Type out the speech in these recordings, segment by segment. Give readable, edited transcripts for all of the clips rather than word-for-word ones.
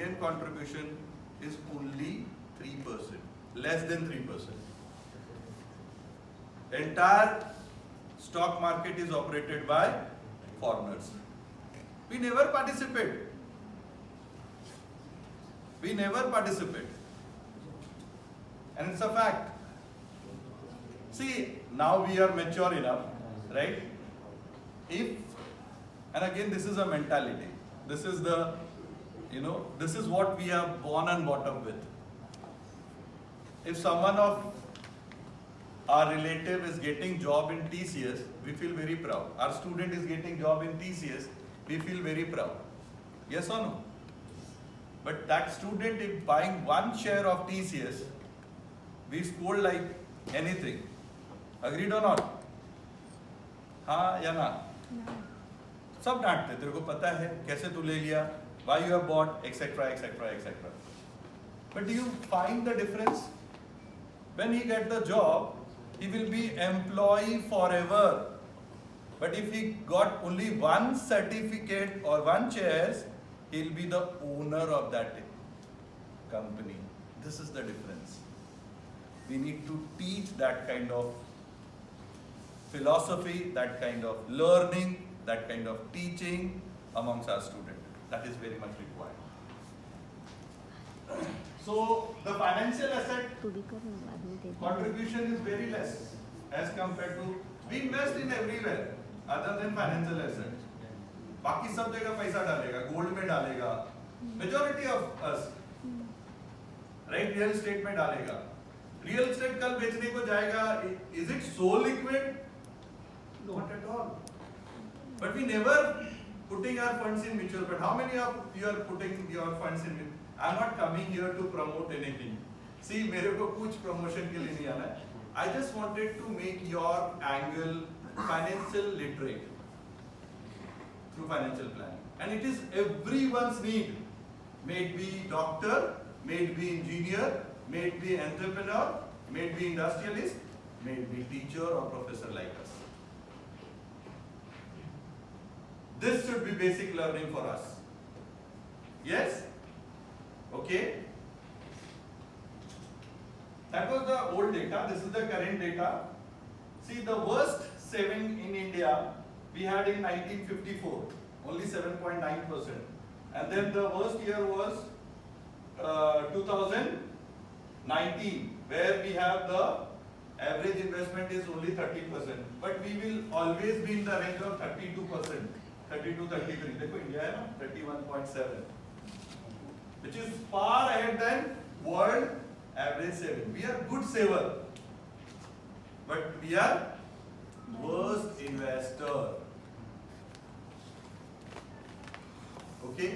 Indian contribution is only 3%, less than 3%. Entire stock market is operated by foreigners. We never participate. We never participate. And it's a fact. See, now we are mature enough, right? And again, this is a mentality. This is the, this is what we are born and brought up with. If someone of our relative is getting job in TCS, we feel very proud. Our student is getting job in TCS, we feel very proud. Yes or no? But that student, if buying one share of TCS, we scold like anything. Agreed or not? हाँ या ना? सब डांटते, तेरे को पता है कैसे तू ले लिया, why you have bought, etc., etc., etc. But do you find the difference? When he get the job, he will be employee forever. But if he got only one certificate or one shares, he'll be the owner of that company. This is the difference. We need to teach that kind of philosophy, that kind of learning, that kind of teaching amongst our students. That is very much required. So the financial asset contribution is very less as compared to, we invest in everywhere other than financial assets. बाकी सब जगह पैसा डालेगा, gold में डालेगा, majority of us, right? Real estate में डालेगा. Real estate कल बेचने को जाएगा, is it so liquid? Not at all. But we never putting our funds in mutual fund. How many of you are putting your funds in? I'm not coming here to promote anything. See, मेरे को कुछ promotion के लिए नहीं आना है. I just wanted to make your angle financial literate through financial planning. And it is everyone's need. May it be doctor, may it be engineer, may it be entrepreneur, may it be industrialist, may it be teacher or professor like us. This should be basic learning for us. Yes? Okay? That was the old data. This is the current data. See, the worst saving in India we had in 1954, only 7.9%. And then the worst year was 2019, where we have the average investment is only 30%. But we will always be in the range of 32%. 32, 33. देखो India है ना 31.7, which is far ahead than world average saving. We are good saver, but we are worst investor. Okay.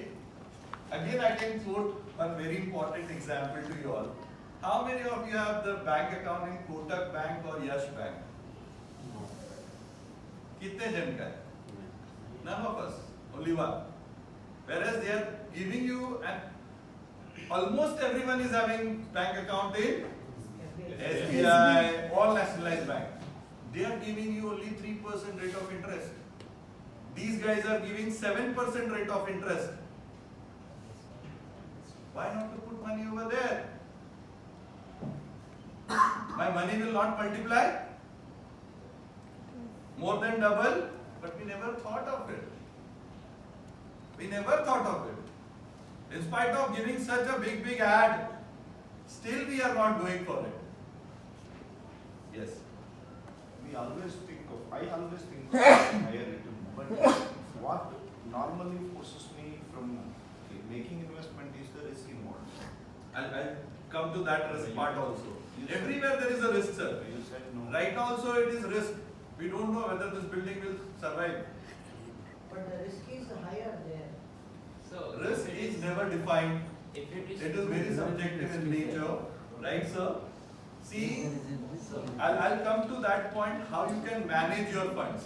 Again, I can quote one very important example to you all. How many of you have the bank account in Kotak Bank or Yash Bank? कितने जन का है? None of us, only one. Whereas they are giving you, and almost everyone is having bank account in SBI, all nationalized bank. They are giving you only 3% rate of interest. These guys are giving 7% rate of interest. Why not to put money over there? My money will not multiply more than double. But we never thought of it. We never thought of it. In spite of giving such a big ad, still we are not going for it. Yes. I always think of higher return. But what normally forces me from making investment is the risk involved. I'll come to that risk part also. Everywhere there is a risk, sir. You said no. Right now also it is risk. We don't know whether this building will survive. But the risk is higher there. So Risk is never defined. if it is It is very subjective in nature, right, sir? See, so I'll come to that point, how you can manage your funds.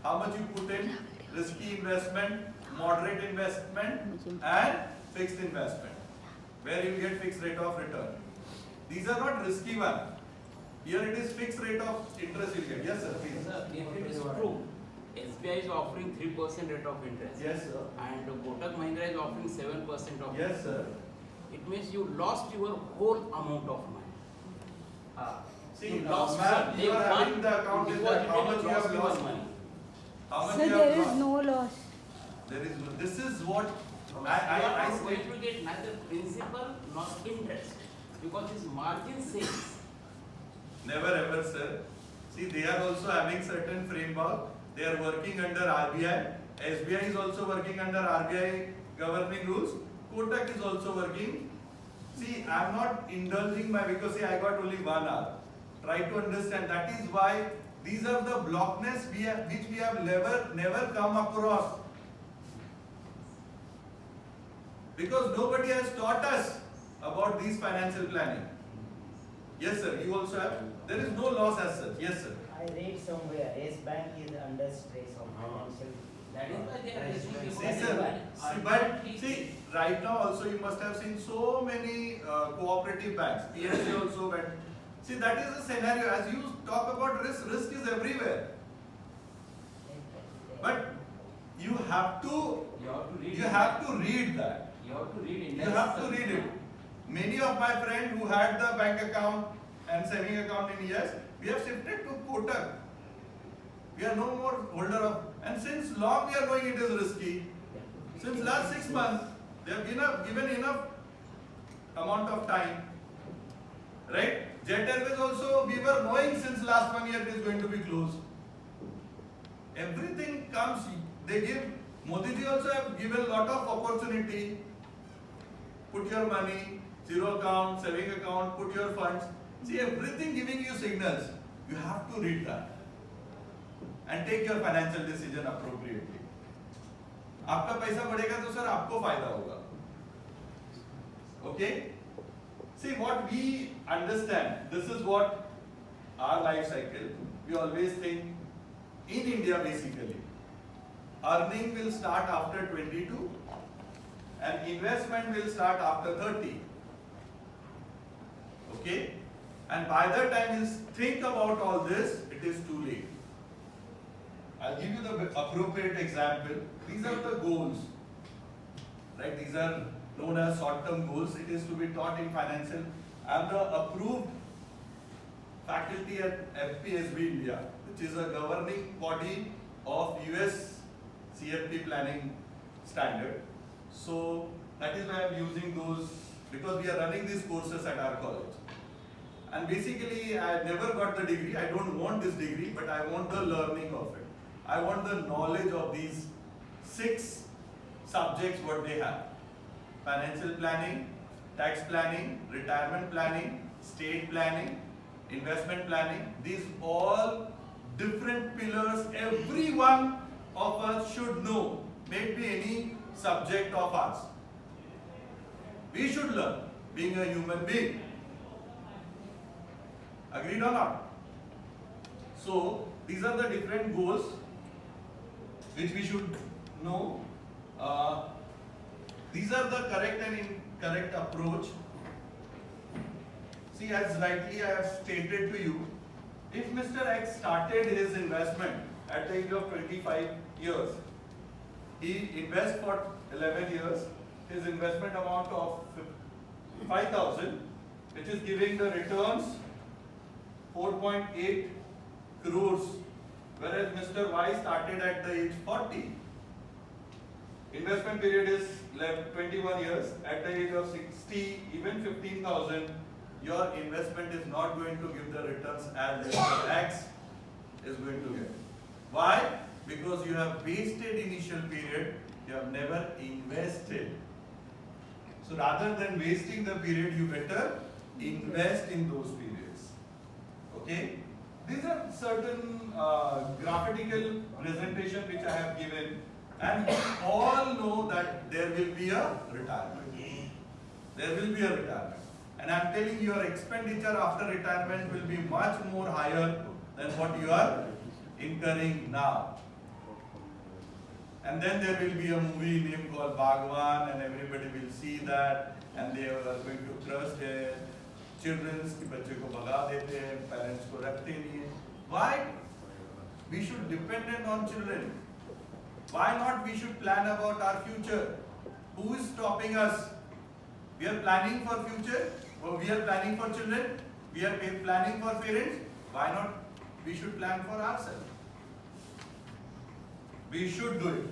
How much you put in, risky investment, moderate investment, and fixed investment, where you get fixed rate of return. These are not risky one. Here it is fixed rate of interest you get. Yes, sir, please. sir, if it is true, SBI is offering 3% rate of interest. Yes, sir. And Kotak Mahindra is offering 7% of Yes, sir. It means you lost your whole amount of money. See, You now, lost, ma'am, sir. you are They having want the account with deposit that. How and much you have your lost? money. How much Sir, you there have is lost? no loss. There is no. This is what You I are say. going to get neither principal nor interest because this margin says Never ever, sir. See, they are also having certain framework. They are working under RBI. SBI is also working under RBI governing rules. Kotak is also working. See, I am not indulging my because see, I got only 1 hour. Try to understand. That is why these are the blockness which we have never come across. Because nobody has taught us about these financial planning. Yes, sir. You also have. There is no loss as such. Yes, sir. I read somewhere, Yes Bank is under stress of financial. that is why they are raising Yes, because See, That is sir. why. See, but see, right now also you must have seen so many cooperative banks. PNC also went. See, that is the scenario. As you talk about risk, risk is everywhere. But you have to you have to read. you have to read that. You have to read You have to read it. Many of my friends who had the bank account and saving account in ES, we have shifted to Kotak. We are no more holder of, and since long we are knowing it is risky. Since last 6 months, they have given enough amount of time. Right? Jet Airways also, we were knowing since last 1 year it is going to be closed. Everything comes, they give, Modi ji also have given lot of opportunity. Put your money, zero account, saving account, put your funds. See, everything giving you signals. You have to read that and take your financial decision appropriately. आपका पैसा बढ़ेगा तो sir आपको फायदा होगा. Okay? See, what we understand, this is what our life cycle, we always think in India basically, earning will start after 22 and investment will start after 30. Okay? And by the time you think about all this, it is too late. I'll give you the appropriate example. These are the goals. Right? These are known as short-term goals. It is to be taught in financial. I am the approved faculty at FPSB India, which is a governing body of US CFP planning standard. So that is why I am using those because we are running these courses at our college. And basically I never got the degree. I don't want this degree, but I want the learning of it. I want the knowledge of these 6 subjects what they have. Financial planning, tax planning, retirement planning, state planning, investment planning. These all different pillars every one of us should know. Maybe any subject of ours. We should learn being a human being. Agreed or not? So these are the different goals which we should know. These are the correct and incorrect approach. See, as rightly I have stated to you, if Mr. X started his investment at the age of 25 years, he invests for 11 years, his investment amount of 5,000, which is giving the returns 4.8 crores, whereas Mr. Y started at the age 40. Investment period is 21 years. At the age of 60, even 15,000, your investment is not going to give the returns as Mr. X is going to get. Why? Because you have wasted initial period, you have never invested. So rather than wasting the period, you better invest in those periods. Okay? These are certain graphical presentation which I have given, and we all know that there will be a retirement. There will be a retirement. And I am telling you, your expenditure after retirement will be much more higher than what you are incurring now. And then there will be a movie named called Bhagwan, and everybody will see that, and they are going to trust their children कि बच्चे को भगा देते हैं, parents को रखते नहीं हैं. Why? we should depend on children. Why not we should plan about our future? Who is stopping us? We are planning for future, or we are planning for children, we are planning for parents. Why not we should plan for ourselves? We should do it.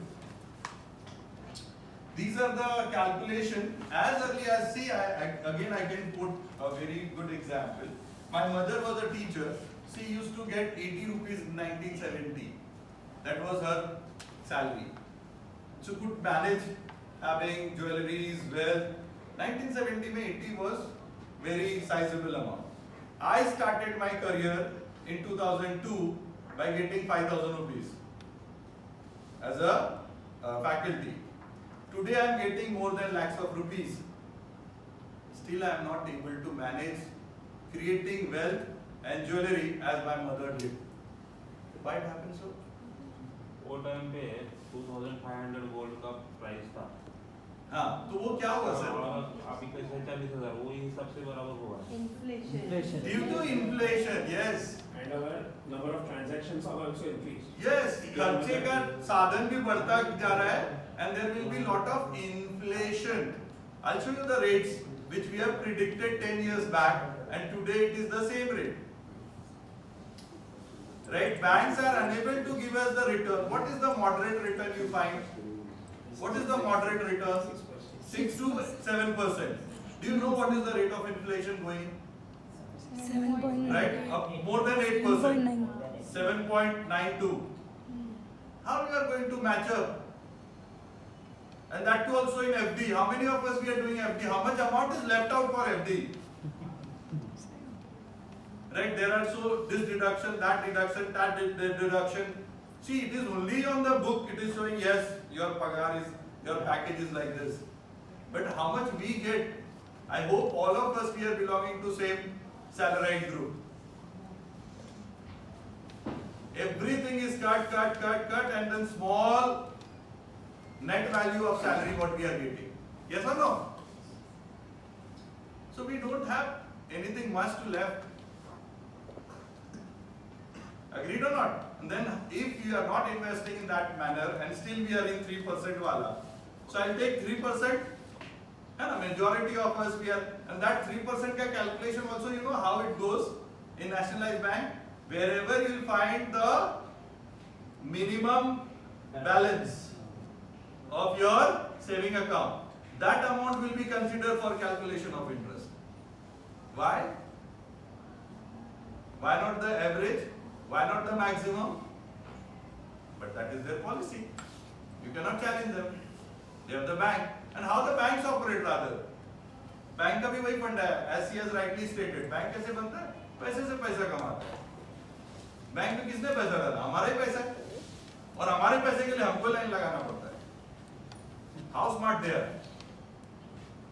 These are the calculation. As early as, see, again I can put a very good example. My mother was a teacher. She used to get 80 rupees in 1970. That was her salary. So could manage having jewelries, wealth. 1970 mein 80 was very sizable amount. I started my career in 2002 by getting 5,000 rupees as a faculty. Today I am getting more than lakhs of rupees. Still I am not able to manage creating wealth and jewelry as my mother did. Why it happened so? वो time पे 2500 gold का price था हाँ, तो वो क्या हुआ sir? और अभी कैसे 40,000 वो हिसाब से बराबर हुआ Inflation. Due to inflation, yes. And our number of transactions are also increased. Yes, खर्चे का साधन भी बढ़ता जा रहा है and there will be lot of inflation. I'll show you the rates which we have predicted 10 years back and today it is the same rate. Right? Banks are unable to give us the return. What is the moderate return you find? What is the moderate return? 6 to 7%. Do you know what is the rate of inflation going? 7.9. Right? More than 8%. 7.92. How we are going to match up? And that too also in FD. How many of us we are doing FD? How much amount is left out for FD? Right? There are so this deduction, that deduction. See, it is only on the book. It is showing yes, your pagar is, your package is like this. But how much we get? I hope all of us here belonging to same salaried group. Everything is cut, and then small net value of salary what we are getting. Yes or no? So we don't have anything much to left. Agreed or not? And then if you are not investing in that manner and still we are in 3% wala, so I'll take 3%. And a majority of us we are, and that 3% ka calculation also, you know how it goes in nationalized bank. Wherever you will find the minimum balance of your saving account, that amount will be considered for calculation of interest. Why? Why not the average? Why not the maximum? But that is their policy. You cannot challenge them. They have the bank. And how the banks operate rather? Bank का भी वही फंडा है, as he has rightly stated. Bank कैसे बनता है? पैसे से पैसा कमाता है. बैंक में किसने पैसा डाला? हमारा ही पैसा है. और हमारे पैसे के लिए हमको लाइन लगाना पड़ता है. How smart they are?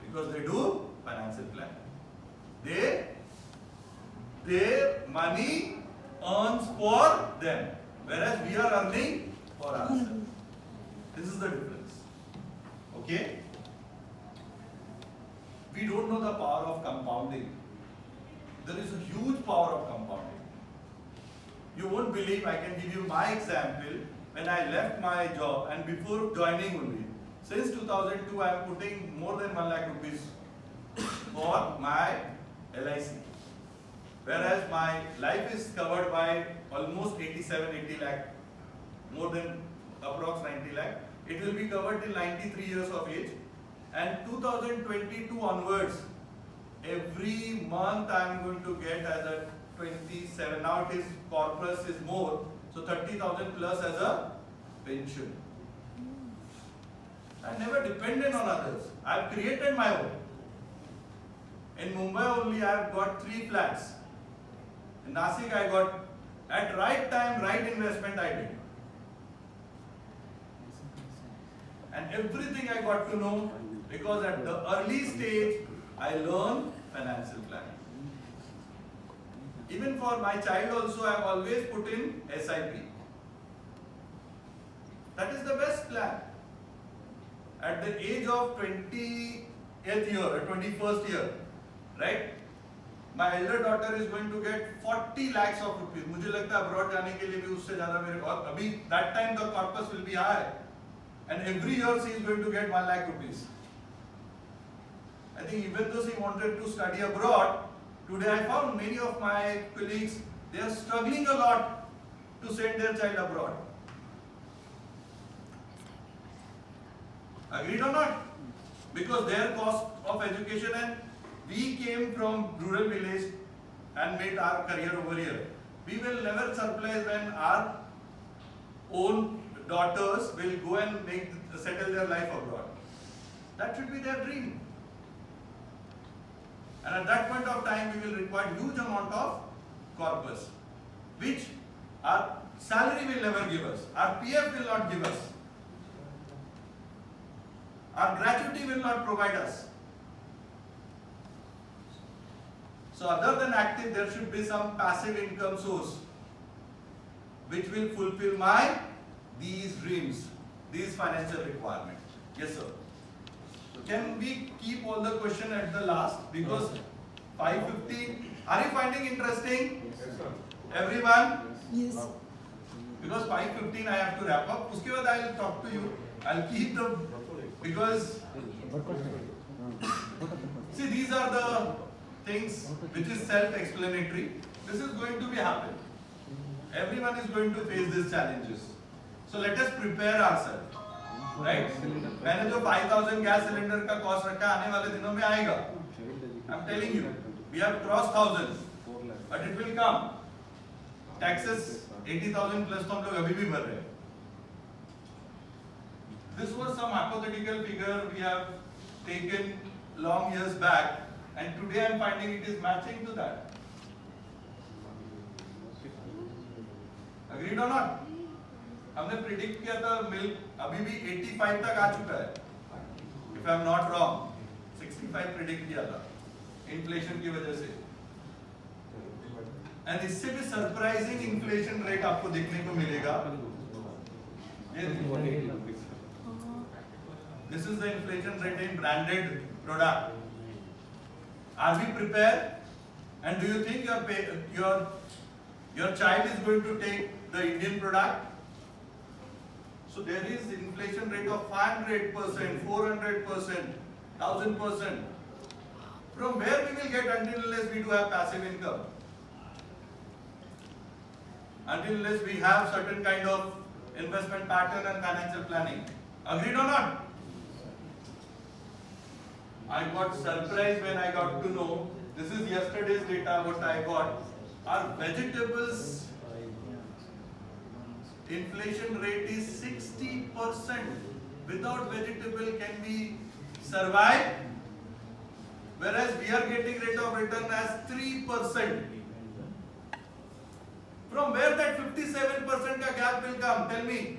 Because they do financial planning. Their money earns for them, whereas we are earning for ourselves. This is the difference. Okay? We don't know the power of compounding. There is a huge power of compounding. You won't believe, I can give you my example. When I left my job and before joining only, since 2002 I am putting more than 1 lakh rupees for my LIC. Whereas my life is covered by almost 80 lakh, more than approx 90 lakh. It will be covered till 93 years of age. And 2022 onwards, every month I am going to get as a 27. Now it is corpus is more, so 30,000 plus as a pension. I never depended on others. I have created my own. In Mumbai only I have got 3 flats. In Nasik I got at right time, right investment I did. And everything I got to know because at the early stage I learned financial planning. Even for my child also I have always put in SIP. That is the best plan. At the age of 20th year or 21st year, right? my elder daughter is going to get 40 lakhs of rupees. मुझे लगता है abroad जाने के लिए भी उससे ज़्यादा मेरे को, और अभी that time the corpus will be high, and every year she is going to get 1 lakh rupees. I think even though she wanted to study abroad, today I found many of my colleagues, they are struggling a lot to send their child abroad. Agreed or not? Because their cost of education, and we came from rural village and made our career over here. We will never surprise when our own daughters will go and settle their life abroad. That should be their dream. And at that point of time, we will require huge amount of corpus, which our salary will never give us, our PF will not give us, our gratuity will not provide us. So other than active, there should be some passive income source which will fulfill these dreams, these financial requirements. Yes, sir. So can we keep all the question at the last? Because 5:15. Are you finding interesting? Yes, sir. Everyone? Yes. Because 5:15 I have to wrap up. Uske baad I will talk to you. I'll keep the, because see, these are the things which is self-explanatory. This is going to be happen. Everyone is going to face these challenges. So let us prepare ourselves, right? मैंने जो 5,000 gas cylinder का cost रखा आने वाले दिनों में आएगा. I'm telling you, we have crossed thousands, but it will come. Taxes 80,000 plus तो हम लोग अभी भी भर रहे हैं. This was some hypothetical figure we have taken long years back, and today I am finding it is matching to that. Agreed or not? हमने predict किया था मिल्क अभी भी 85 तक आ चुका है. If I am not wrong, 65 predict किया था inflation की वजह से. And इससे भी surprising inflation rate आपको देखने को मिलेगा. This is the inflation rate in branded product. Are we prepared? And do you think your child is going to take the Indian product? So there is inflation rate of 500%, 400%, 1000%. From where we will get until unless we do have passive income? Until unless we have certain kind of investment pattern and financial planning. Agreed or not? I got surprised when I got to know, this is yesterday's data what I got. Our vegetables inflation rate is 60%. Without vegetable can we survive? Whereas we are getting rate of return as 3%. From where that 57% ka gap will come? Tell me.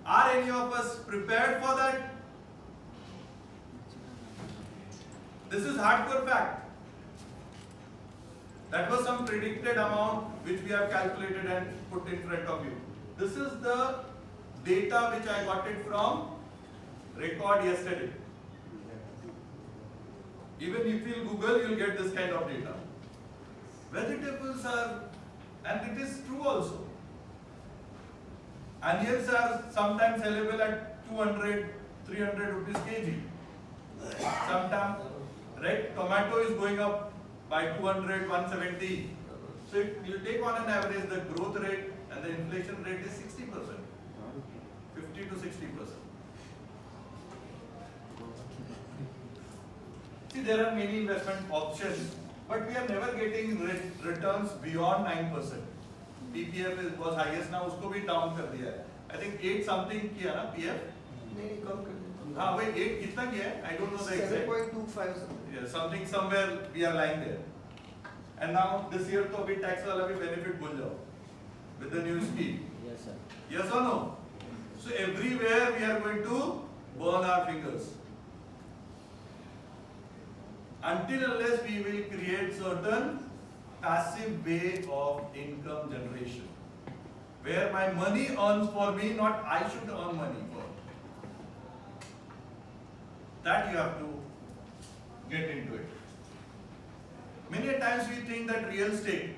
Are any of us prepared for that? This is hardcore fact. That was some predicted amount which we have calculated and put in front of you. This is the data which I got it from record yesterday. Even if you Google, you'll get this kind of data. Vegetables are, and it is true also. Onions are sometimes available at 200, 300 rupees kg. Sometimes red tomato is going up by 200, 170. So if you take on an average, the growth rate and the inflation rate is 60%, 50 to 60%. See, there are many investment options, but we are never getting returns beyond 9%. PPF was highest now, उसको भी down कर दिया है. I think 8 something किया ना PF? नहीं कम कर देता. हाँ वही 8 कितना किया है? I don't know the exact. 7.25 something. Yeah, something somewhere we are lying there. And now this year तो अभी tax वाला भी benefit भूल जाओ with the new scheme. Yes, sir. Yes or no? So everywhere we are going to burn our fingers. Until unless we will create certain passive way of income generation, where my money earns for me, not I should earn money for. That you have to get into it. Many a times we think that real estate,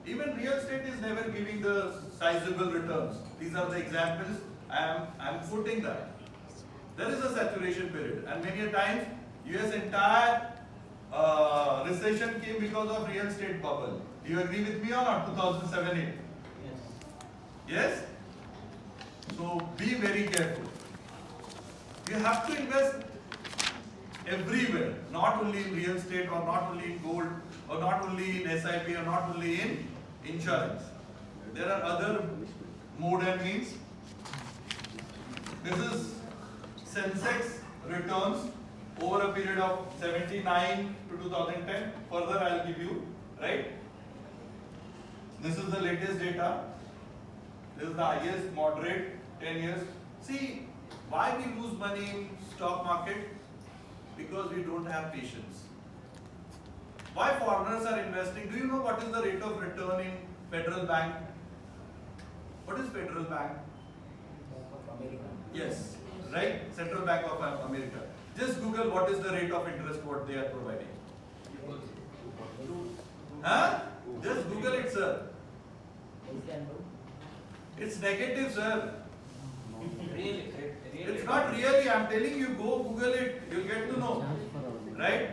even real estate is never giving the sizable returns. These are the examples I'm putting that. There is a saturation period, and many a times US entire recession came because of real estate bubble. Do you agree with me or not? 2007-8. Yes? So be very careful. You have to invest everywhere, not only in real estate or not only in gold or not only in SIP or not only in insurance. There are other mode and means. This is Sensex returns over a period of 79 to 2010. Further I'll give you, right? This is the latest data. This is the highest moderate 10 years. See, why we lose money in stock market? Because we don't have patience. Why foreigners are investing? Do you know what is the rate of return in Federal Bank? What is Federal Bank? Yes, right? Central Bank of America. Just Google what is the rate of interest what they are providing. Huh? Just Google it, sir. It's negative, sir. Really? It's not really. I'm telling you, go Google it. You'll get to know. Right?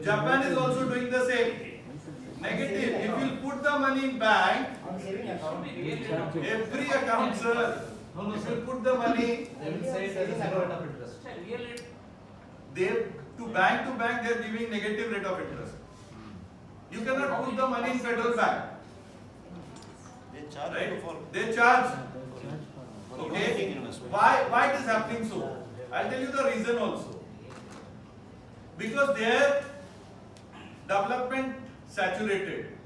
Japan is also doing the same. Negative. If you put the money in bank, every account, sir. If you put the money, they to bank, they're giving negative rate of interest. You cannot put the money in Federal Bank. They charge you Right? for They charge. for Okay. making investment. Why it is happening so? I'll tell you the reason also. Because their development saturated.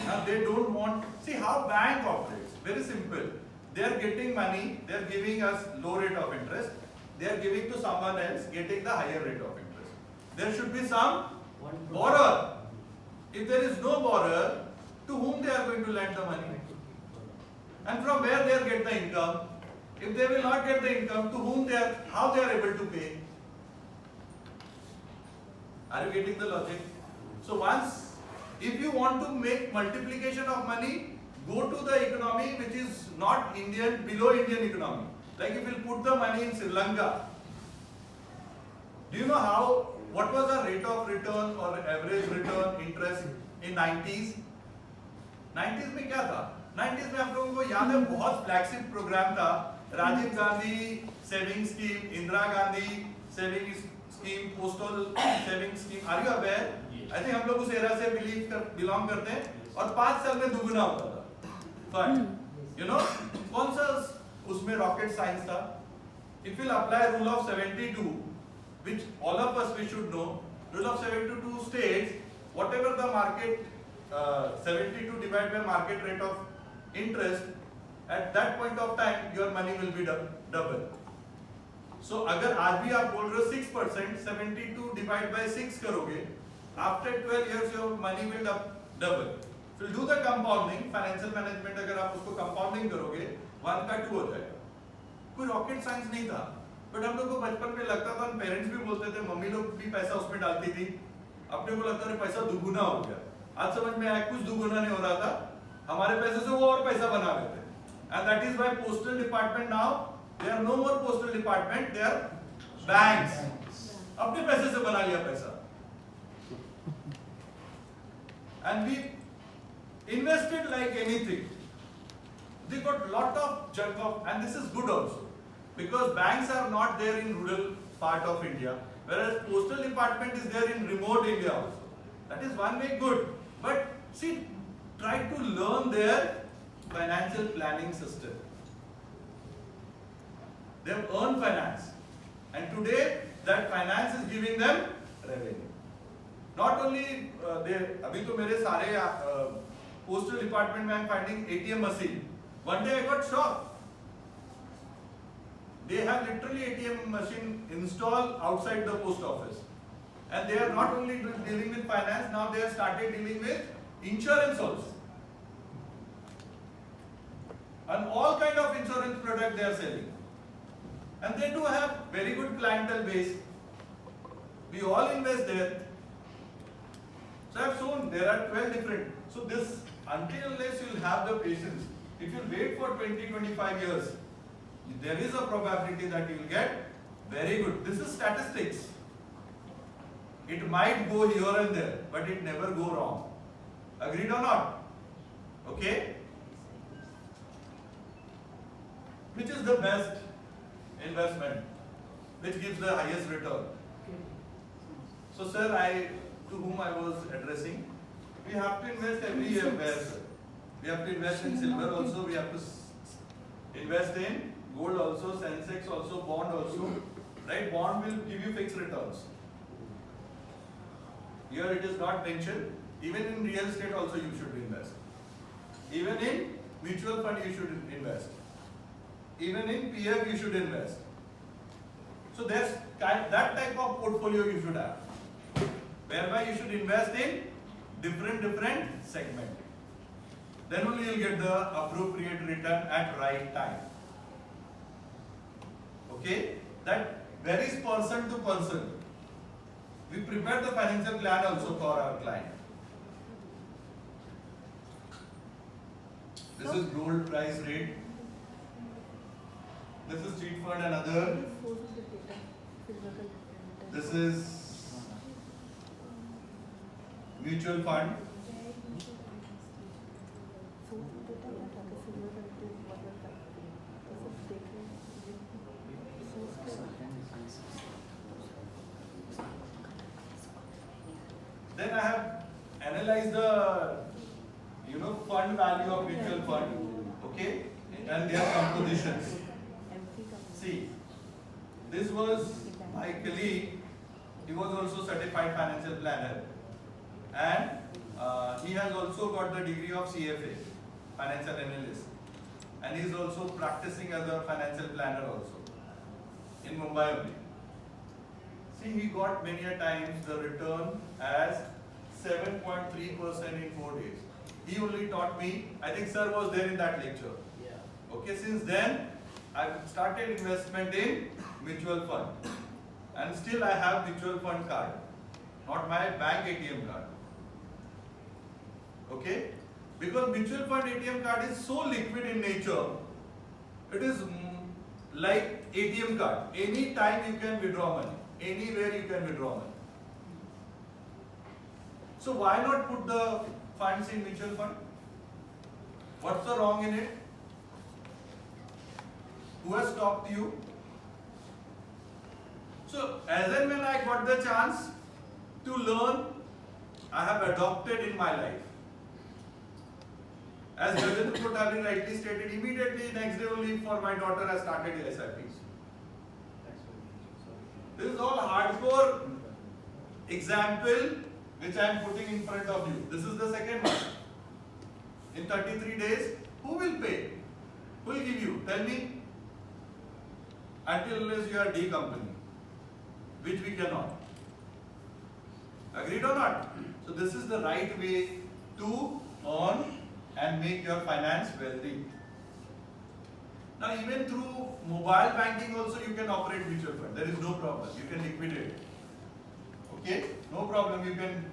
Now they don't want. See how bank operates. Very simple. They are getting money. They are giving us low rate of interest. They are giving to someone else, getting the higher rate of interest. There should be some borrower. If there is no borrower, to whom they are going to lend the money? And from where they are get the income? If they will not get the income, to whom they are, how they are able to pay? Are you getting the logic? So once, if you want to make multiplication of money, go to the economy which is not Indian, below Indian economy. Like if you put the money in Sri Lanka, do you know how, what was the rate of return or average return interest in 90s? 90s में क्या था? 90s में आप लोगों को याद है बहुत फ्लैगशिप प्रोग्राम था, Rajiv Gandhi saving scheme, Indira Gandhi saving scheme, postal saving scheme. Are you aware? I think हम लोग उस एरा से बिलोंग करते हैं और 5 साल में दुगुना होता था. फाइन. यू नो कौन सा उसमें रॉकेट साइंस था? If will apply rule of 72 which all of us we should know. Rule of 72 states whatever the market 72 divided by market rate of interest, at that point of time your money will be double. So अगर आज भी आप बोल रहे हो 6%, 72 divided by 6 करोगे, after 12 years your money will double. So do the compounding, financial management अगर आप उसको compounding करोगे 1 का 2 हो जाएगा. कोई रॉकेट साइंस नहीं था, बट हम लोग को बचपन में लगता था, पेरेंट्स भी बोलते थे, मम्मी लोग भी पैसा उसमें डालती थी, अपने को लगता था पैसा दुगुना हो गया. आज समझ में आया कुछ दुगुना नहीं हो रहा था, हमारे पैसे से वो और पैसा बना लेते. And that is why postal department now they are no more postal department, they are banks. अपने पैसे से बना लिया पैसा. And we invested like anything. They got lot of chunk of, and this is good also, because banks are not there in rural part of India, whereas postal department is there in remote India also. That is one way good, but see, try to learn their financial planning system. They have earned finance, and today that finance is giving them revenue. Not only they, अभी तो मेरे सारे postal department में I'm finding ATM machine. One day I got shocked. They have literally ATM machine installed outside the post office, and they are not only dealing with finance, now they have started dealing with insurance also, and all kind of insurance product they are selling, and they do have very good clientele base. We all invest there. So I have shown there are 12 different. So this, until unless you will have the patience, if you wait for 20-25 years, there is a probability that you will get very good. This is statistics. It might go here and there, but it never go wrong. Agreed or not? Okay? Which is the best investment? Which gives the highest return? So sir, to whom I was addressing, we have to invest every year where, sir? We have to invest in silver also, we have to invest in gold also, Sensex also, bond also. Right? Bond will give you fixed returns. Here it is not mentioned. Even in real estate also you should invest. Even in mutual fund you should invest. Even in PF you should invest. So there's that type of portfolio you should have, whereby you should invest in different segment. Then only you'll get the appropriate return at right time. Okay? That varies person to person. We prepare the financial plan also for our client. This is gold price rate. This is cheat fund and other. This is mutual fund. Then I have analyzed the fund value of mutual fund, okay, and their compositions. See, this was my colleague. He was also certified financial planner, and he has also got the degree of CFA, financial analyst, and he is also practicing as a financial planner also in Mumbai only. See, he got many a times the return as 7.3% in 4 days. He only taught me, I think sir was there in that lecture. Yeah. Okay, since then, I've started investment in mutual fund. And still I have mutual fund card, not my bank ATM card. Okay? Because mutual fund ATM card is so liquid in nature, it is like ATM card. Any time you can withdraw money. Anywhere you can withdraw money. So why not put the funds in mutual fund? What's the wrong in it? Who has stopped you? So as and when I got the chance to learn, I have adopted in my life. As Rajendra Kothari rightly stated, immediately next day only for my daughter I started SIPs. This is all hardcore example which I am putting in front of you. This is the second one. In 33 days, who will pay? Who will give you? Tell me. Until unless you are D company, which we cannot. Agreed or not? So this is the right way to earn and make your finance wealthy. Now even through mobile banking also you can operate mutual fund. There is no problem. You can liquidate. Okay? No problem. You can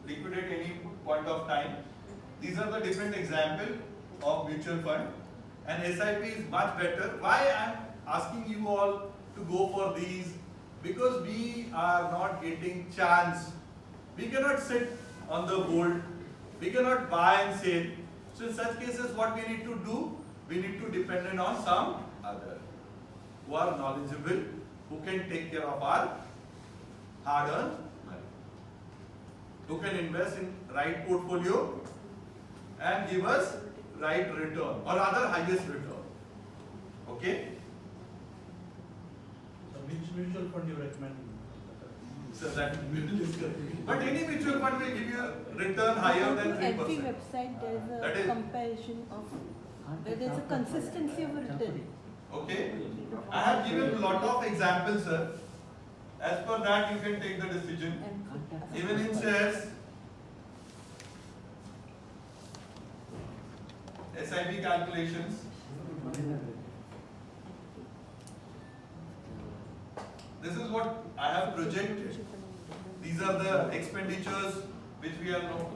liquidate any point of time. These are the different examples of mutual fund. And SIP is much better. Why I am asking you all to go for these? Because we are not getting chance. We cannot sit on the gold. We cannot buy and sell. So in such cases what we need to do? We need to depend on some other who are knowledgeable, who can take care of our hard-earned money, who can invest in right portfolio and give us right return or rather highest return. Okay? So which mutual fund you recommend? So that we will discuss. But any mutual fund will give you a return higher than 3%. Every website there That is is- a comparison of where there is a consistency of a return. Okay? I have given a lot of examples, sir. As per that, you can take the decision. Even in shares, SIP calculations. This is what I have projected. These are the expenditures which we are now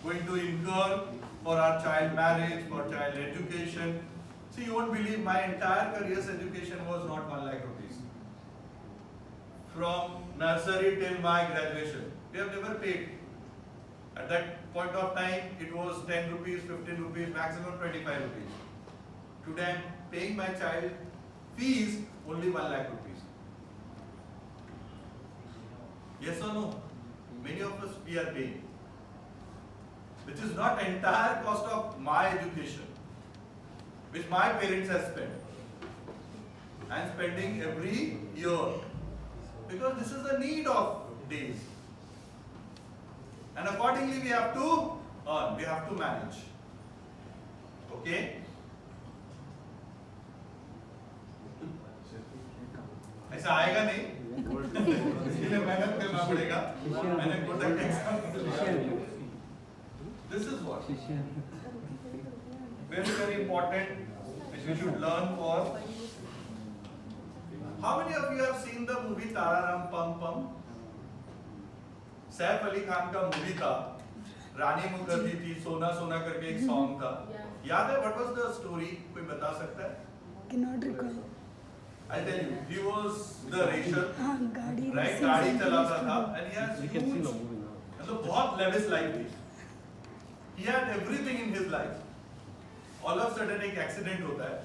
going to incur for our child marriage, for child education. See, you won't believe my entire career's education was not 1 lakh rupees. From nursery till my graduation, we have never paid. At that point of time, it was 10 rupees, 15 rupees, maximum 25 rupees. Today, I am paying my child fees only 1 lakh rupees. Yes or no? Many of us, we are paying. Which is not entire cost of my education, which my parents have spent. I am spending every year. Because this is the need of days. And accordingly we have to earn, we have to manage. Okay? ऐसा आएगा नहीं, इसके लिए मेहनत करना पड़ेगा। मैंने product exam, this is what very important, which we should learn for. How many of you have seen the movie Tararam Pam Pam? Saif Ali Khan का मूवी था, रानी मुखर्जी थी, सोना सोना करके एक सॉन्ग था, याद है? What was the story? कोई बता सकता है? Cannot recall. I tell you, he was the racer, हाँ, गाड़ी right? गाड़ी चलाता था, and he has huge, मतलब बहुत lavish life थी. He had everything in his life. All of a sudden एक accident होता है,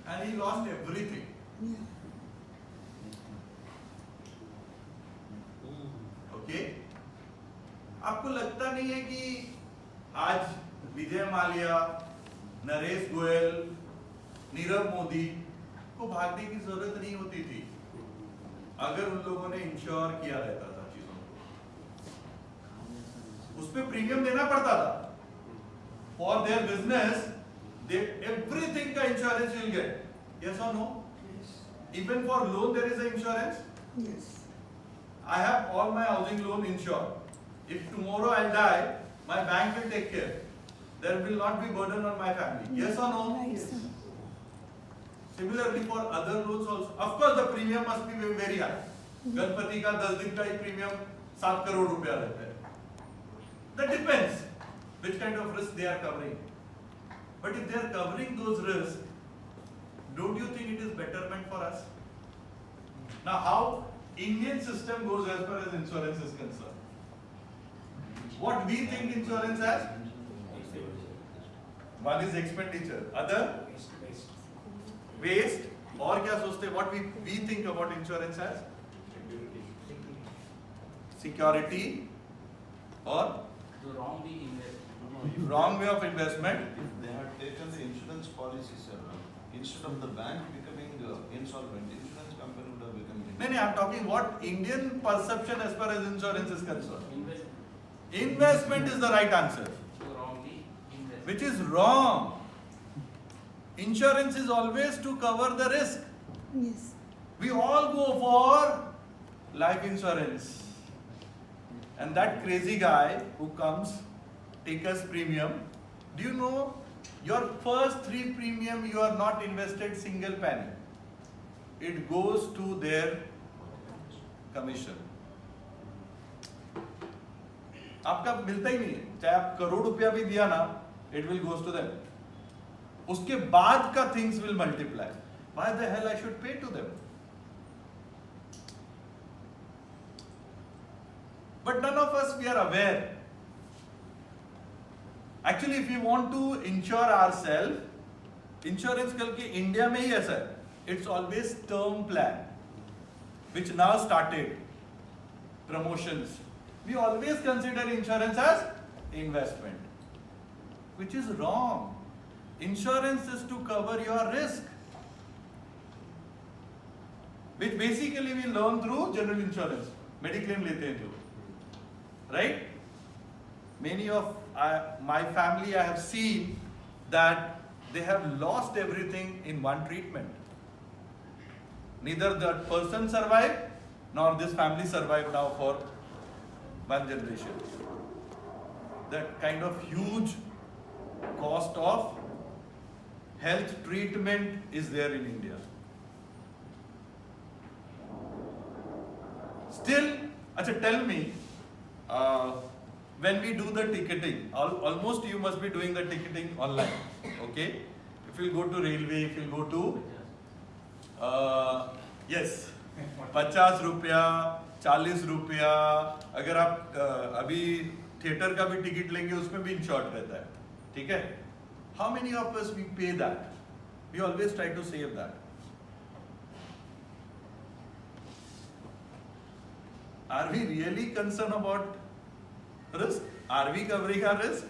and he lost everything. Yeah. Okay? आपको लगता नहीं है कि आज विजय माल्या, नरेश गोयल, नीरव मोदी को भागने की जरूरत नहीं होती थी अगर उन लोगों ने इंश्योर किया रहता था चीजों को, उस पे प्रीमियम देना पड़ता था for their business, they everything का इंश्योरेंस विल गेट. यस और no? Even for loan there is a insurance. Yes. I have all my housing loan insured. If tomorrow I'll die, my bank will take care. There will not be burden on my family. Yes or no? Right, sir. Similarly for other loans also. Of course the premium must be very, very high. Ganpati का 10 दिन का ही premium 7 crore रुपया रहता है. That depends which kind of risk they are covering. But if they are covering those risks, don't you think it is betterment for us? Now how Indian system goes as far as insurance is concerned. What we think insurance as? One is expenditure, other waste. और क्या सोचते हैं? What we think about insurance as? Security or The wrongly invest. wrong way of investment. If they had taken the insurance policy, sir, instead of the bank becoming insolvent, insurance company would have become. No, I'm talking what Indian perception as far as insurance is concerned. Invest. Investment is the right answer, So wrongly invest. which is wrong. Insurance is always to cover the risk. Yes. We all go for life insurance. And that crazy guy who comes, take us premium, do you know your first 3 premium you are not invested single penny. It goes to their commission. आपका मिलता ही नहीं है, चाहे आप करोड़ रुपया भी दिया ना, it will goes to them. उसके बाद का things will multiply. Why the hell I should pay to them? But none of us we are aware. Actually, if we want to insure ourselves, insurance कल के India में ही ऐसा है. It's always term plan, which now started. Promotions. We always consider insurance as investment, which is wrong. Insurance is to cover your risk, which basically we learn through general insurance. Mediclaim लेते हैं जो, right? Many of my family I have seen that they have lost everything in one treatment. Neither the person survived nor this family survived now for one generation. That kind of huge cost of health treatment is there in India. Still, Acha, tell me, when we do the ticketing, almost you must be doing the ticketing online, okay? If you go to railway, if you go to, yes, 50 रुपया, 40 रुपया, अगर आप अभी theatre का भी ticket लेंगे उसमें भी इंश्योर्ड रहता है, ठीक है? How many of us we pay that? We always try to save that. Are we really concerned about risk? Are we covering our risk?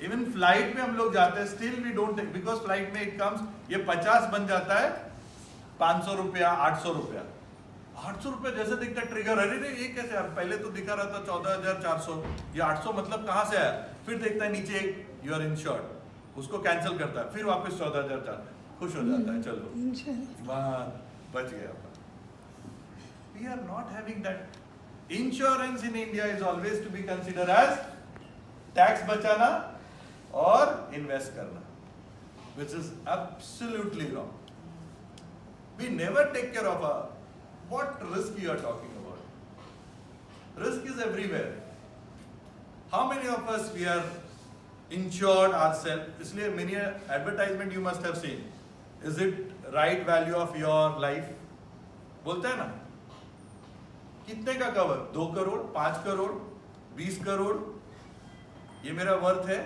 Even flight में हम लोग जाते हैं, still we don't take, because flight में it comes, ये 50 बन जाता है 500 रुपया, 800 रुपया, 800 रुपया जैसे दिखता है ट्रिगर, अरे रे ये कैसे यार, पहले तो दिखा रहा था 14,400, ये 800 मतलब कहाँ से आया? फिर देखता है नीचे एक यू आर इंश्योर्ड, उसको कैंसिल करता है, फिर वापस 14,400, खुश हो जाता है, चलो वहाँ बच गया। We are not having that. Insurance in India is always to be considered as tax बचाना और invest करना, which is absolutely wrong. We never take care of our, what risk you are talking about? Risk is everywhere. How many of us we are insured ourselves? इसलिए many advertisement you must have seen. Is it right value of your life? बोलते हैं ना? कितने का cover? 2 crore, 5 crore, 20 crore, ये मेरा worth है।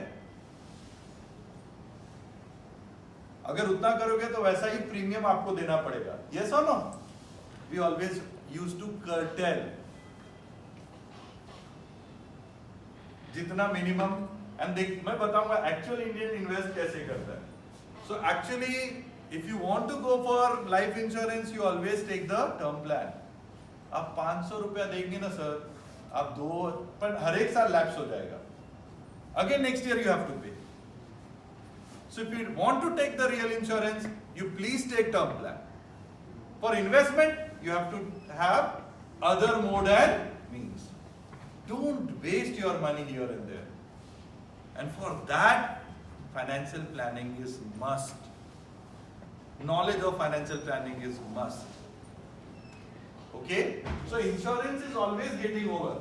अगर उतना करोगे तो वैसा ही प्रीमियम आपको देना पड़ेगा। Yes or no? We always used to curtail जितना मिनिमम, एंड देख मैं बताऊंगा एक्चुअल इंडियन इन्वेस्ट कैसे करता है। So actually if you want to go for life insurance you always take the term plan. आप 500 रुपया देंगे ना सर, आप 2 पर हर एक साल लैप्स हो जाएगा, again next year you have to pay. So if you want to take the real insurance you please take term plan. For investment you have to have other mode and means. Don't waste your money here and there. And for that, financial planning is must. Knowledge of financial planning is must. Okay? So insurance is always getting over.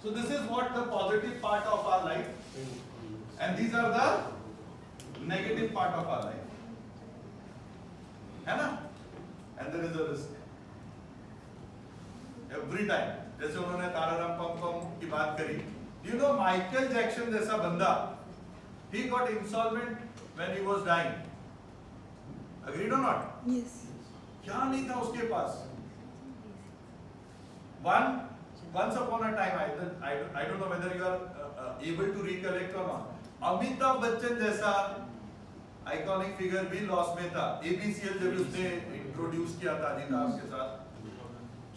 So this is what the positive part of our life. And these are the negative part of our life. है ना? And there is a risk. Every time. जैसे उन्होंने ताराराम पम पम की बात करी, you know Michael Jackson जैसा बंदा, he got insolvent when he was dying. Agreed or not? Yes. क्या नहीं था उसके पास? Once upon a time, I don't know whether you are able to recollect or not. Amitabh Bachchan जैसा आइकॉनिक फिगर भी loss में था। ABCL जब उसने इंट्रोड्यूस किया था अजीत के साथ,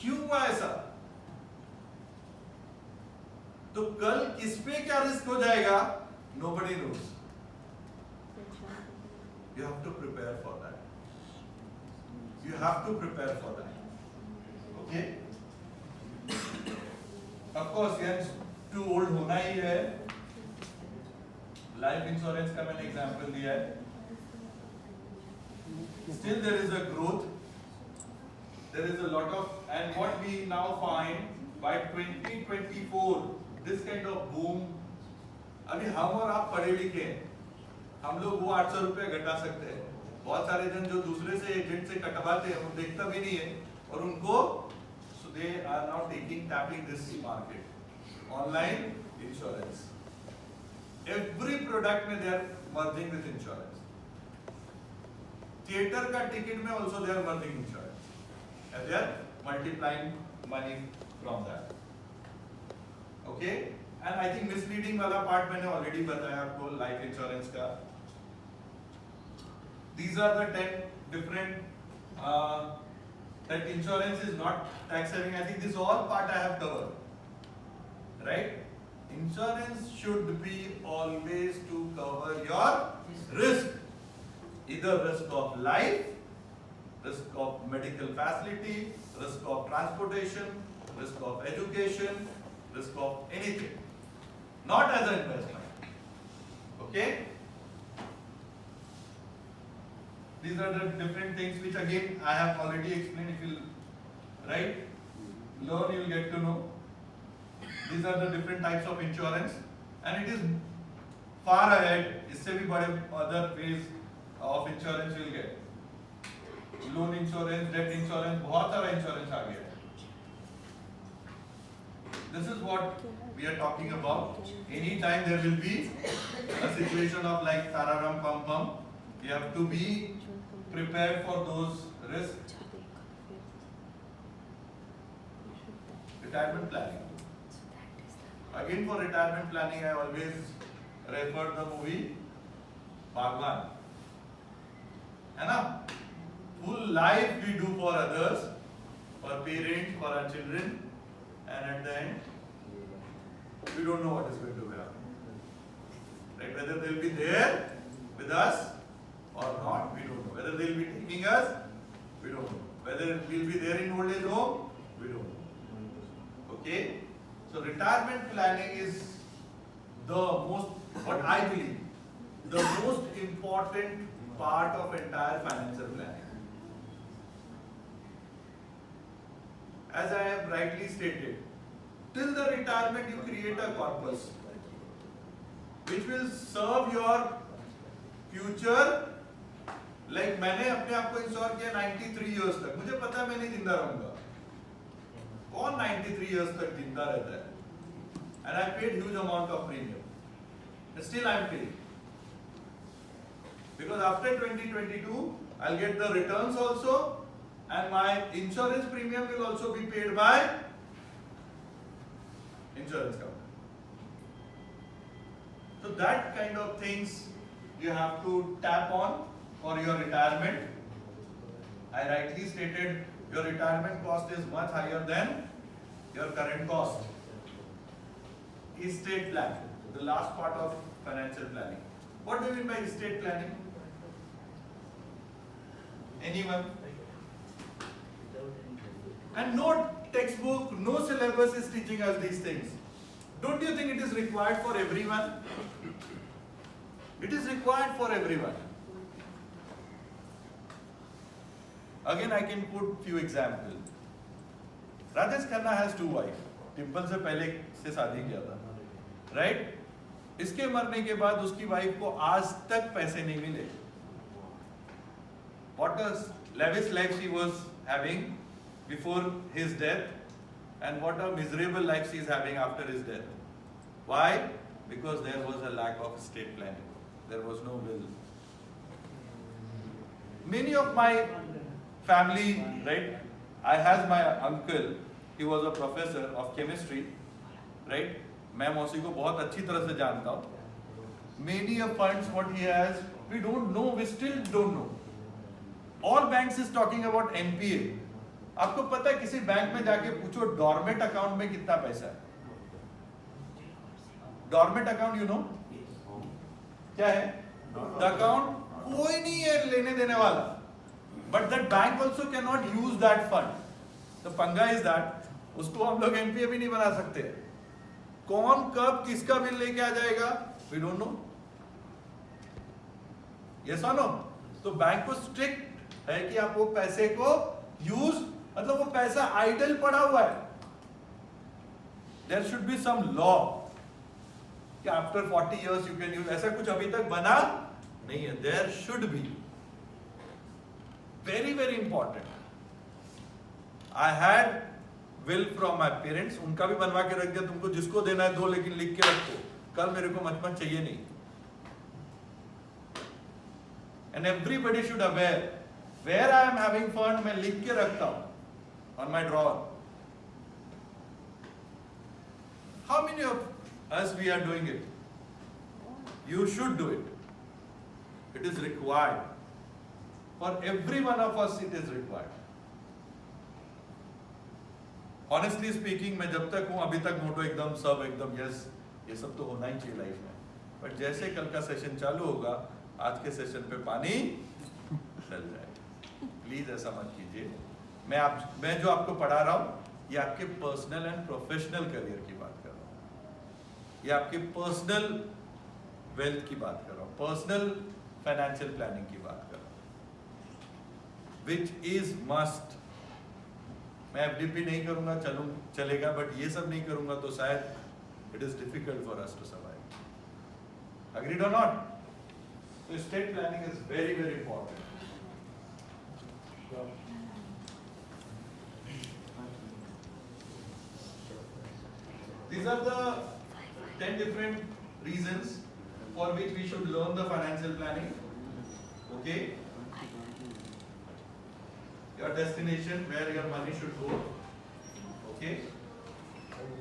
क्यों हुआ ऐसा? तो कल किस पे क्या रिस्क हो जाएगा? Nobody knows. You have to prepare for that. You have to prepare for that. Okay? Of course, yes, too old होना ही है। Life insurance का मैंने एग्जाम्पल दिया है। Still there is a growth. There is a lot of, and what we now find by 2024. This kind of boom, अभी हम और आप पढ़े लिखे हैं, हम लोग वो 800 रुपये घटा सकते हैं। बहुत सारे जन जो दूसरे से एजेंट से कटवाते हैं वो देखता भी नहीं है, और उनको so they are now tapping this market, online insurance. Every product में they are merging with insurance. Theatre का टिकट में also they are merging insurance, and they are multiplying money from that. Okay, and I think misleading वाला part मैंने already बताया आपको life insurance का. These are the 10 different that insurance is not tax saving. I think this all part I have covered, right? Insurance should be always to cover your risk, either risk of life, risk of medical facility, risk of transportation, risk of education, risk of anything, not as an investment. Okay? These are the different things which again I have already explained. If you right? Loan you'll get to know. These are the different types of insurance, and it is far ahead. इससे भी बड़े other ways of insurance you'll get. Loan insurance, debt insurance, बहुत सारा insurance आ गया है. This is what we are talking about. Anytime there will be a situation of like tararam pam pam, you have to be prepared for those risks. Retirement planning. Again, for retirement planning, I always refer the movie Bhagwan. है ना? Full life we do for others, for parents, for our children, and at the end, we don't know what is going to happen. Right? Whether they'll be there with us or not, we don't know. Whether they'll be taking us, we don't know. Whether we'll be there in old age home, we don't know. Okay? So retirement planning is the most, what I believe, the most important part of entire financial planning. As I have rightly stated, till the retirement you create a corpus which will serve your future. Like मैंने अपने आप को ensure किया 93 years तक, मुझे पता है मैं नहीं जिंदा रहूंगा. कौन 93 years तक जिंदा रहता है? And I paid huge amount of premium. And still I am paying. Because after 2022, I'll get the returns also, and my insurance premium will also be paid by insurance company. So that kind of things you have to tap on for your retirement. I rightly stated your retirement cost is much higher than your current cost. Estate plan, the last part of financial planning. What do you mean by estate planning? Anyone? And no textbook, no syllabus is teaching us these things. Don't you think it is required for everyone? It is required for everyone. Again, I can put few examples. Rajesh Khanna has two wives. Dimple से पहले से शादी किया था, right? इसके मरने के बाद उसकी वाइफ को आज तक पैसे नहीं मिले. What a lavish life she was having before his death, and what a miserable life she is having after his death. Why? Because there was a lack of estate planning. There was no will. Many of my family, right? I have my uncle. He was a professor of chemistry, right? मैं मौसी को बहुत अच्छी तरह से जानता हूँ. Many of funds what he has, we don't know. We still don't know. All banks is talking about NPA. आपको पता है किसी बैंक में जाके पूछो डॉर्मेंट अकाउंट में कितना पैसा है? डॉर्मेंट अकाउंट यू नो क्या है? द अकाउंट कोई नहीं है लेने देने वाला, but that bank also can not use that fund. The पंगा इज दैट उसको हम लोग एनपीए भी नहीं बना सकते. कौन कब किसका बिल लेके आ जाएगा, वी डोंट नो. यस और नो? तो बैंक को स्ट्रिक्ट है कि आप वो पैसे को यूज, मतलब वो पैसा आइडल पड़ा हुआ है. There should be some law कि after 40 years you can use. ऐसा कुछ अभी तक बना नहीं है. There should be. Very very important. I had will from my parents. उनका भी बनवा के रख दिया. तुमको जिसको देना है दो, लेकिन लिख के रखो. कल मेरे को मचमच चाहिए नहीं. And everybody should aware where I am having fund. मैं लिख के रखता हूं on my drawer. How many of us we are doing it? You should do it. It is required. For every one of us it is required. Honestly speaking, मैं जब तक हूँ अभी तक मोटो एकदम सब एकदम यस, ये सब तो होना ही चाहिए लाइफ में. बट जैसे कल का सेशन चालू होगा, आज के सेशन पे पानी चल जाएगा. प्लीज ऐसा मत कीजिए. मैं जो आपको पढ़ा रहा हूं ये आपके पर्सनल एंड प्रोफेशनल करियर की बात कर रहा हूं. ये आपके पर्सनल वेल्थ की बात कर रहा हूं, पर्सनल फाइनेंशियल प्लानिंग की बात कर रहा हूं, विच इज मस्ट. मैं FDP नहीं करूंगा चलेगा, बट ये सब नहीं करूंगा तो शायद it is difficult for us to survive. Agreed or not? So estate planning is very, very important. These are the 10 different reasons for which we should learn the financial planning. Okay? Your destination, where your money should go. Okay?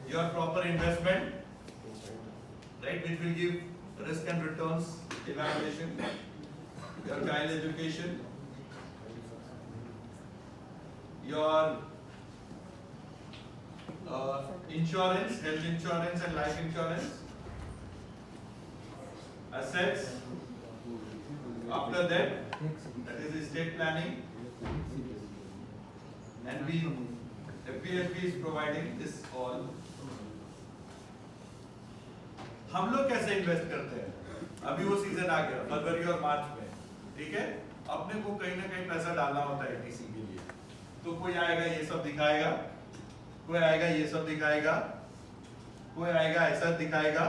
Your proper investment, right, which will give risk and returns evaluation. Your child education. Your insurance, health insurance and life insurance. Assets. After that is estate planning. And FPFB is providing this all. हम लोग कैसे invest करते हैं? अभी वो season आ गया फरवरी और मार्च में, ठीक है? अपने को कहीं ना कहीं पैसा डालना होता है ETC के लिए। तो कोई आएगा ये सब दिखाएगा, कोई आएगा ये सब दिखाएगा, कोई आएगा ऐसा दिखाएगा,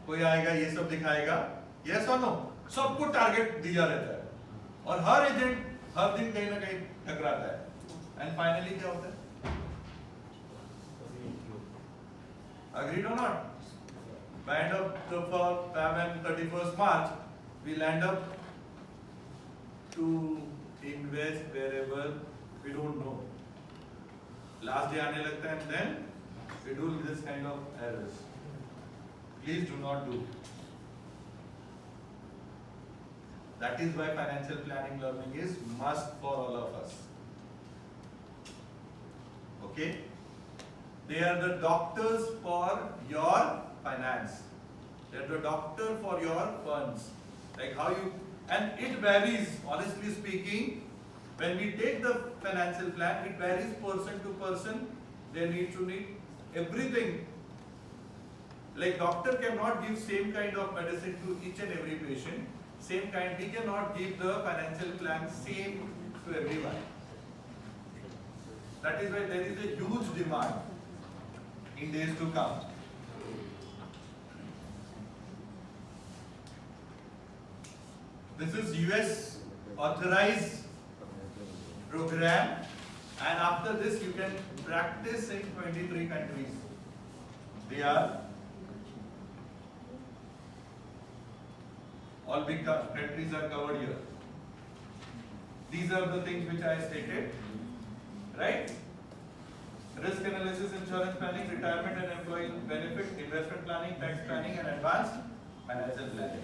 कोई आएगा ये सब दिखाएगा। यस और नो? सबको टारगेट दिया रहता है और हर एजेंट हर दिन कहीं ना कहीं टकराता है। एंड फाइनली क्या होता है? Agreed or not? By end of the FAB and 31st March, we'll end up to invest wherever we don't know. Last day आने लगता है and then we do this kind of errors. Please do not do. That is why financial planning learning is must for all of us. Okay? They are the doctors for your finance. They are the doctor for your funds. Like how you, and it varies, honestly speaking, when we take the financial plan, it varies person to person. They need to need everything. Like doctor cannot give same kind of medicine to each and every patient. Same kind, we cannot give the financial plan same to everyone. That is why there is a huge demand in days to come. This is US authorized program, and after this you can practice in 23 countries. They are all big countries are covered here. These are the things which I stated, right? Risk analysis, insurance planning, retirement and employee benefit, investment planning, tax planning and advanced financial planning.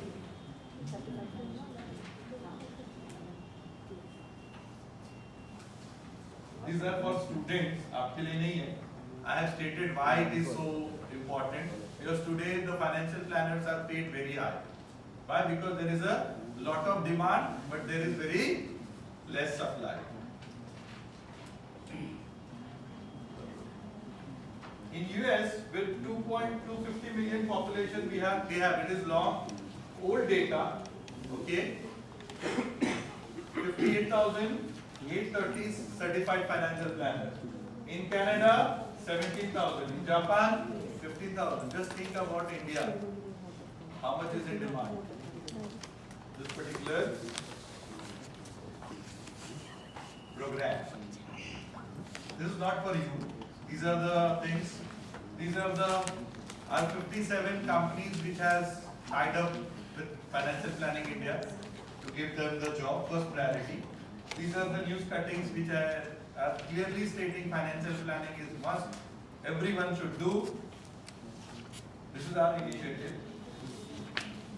These are for students, आपके लिए नहीं है. I have stated why it is so important. Because today the financial planners are paid very high. Why? Because there is a lot of demand, but there is very less supply. In US, with 2.250 million population, they have it is long, old data, okay. 58,830 certified financial planners. In Canada, 17,000. In Japan, 15,000. Just think about India. How much is in demand? This particular program. This is not for you. These are the things. These are the 57 companies which has tied up with Financial Planning India to give them the job first priority. These are the news cuttings which are clearly stating financial planning is must. Everyone should do. This is our initiative.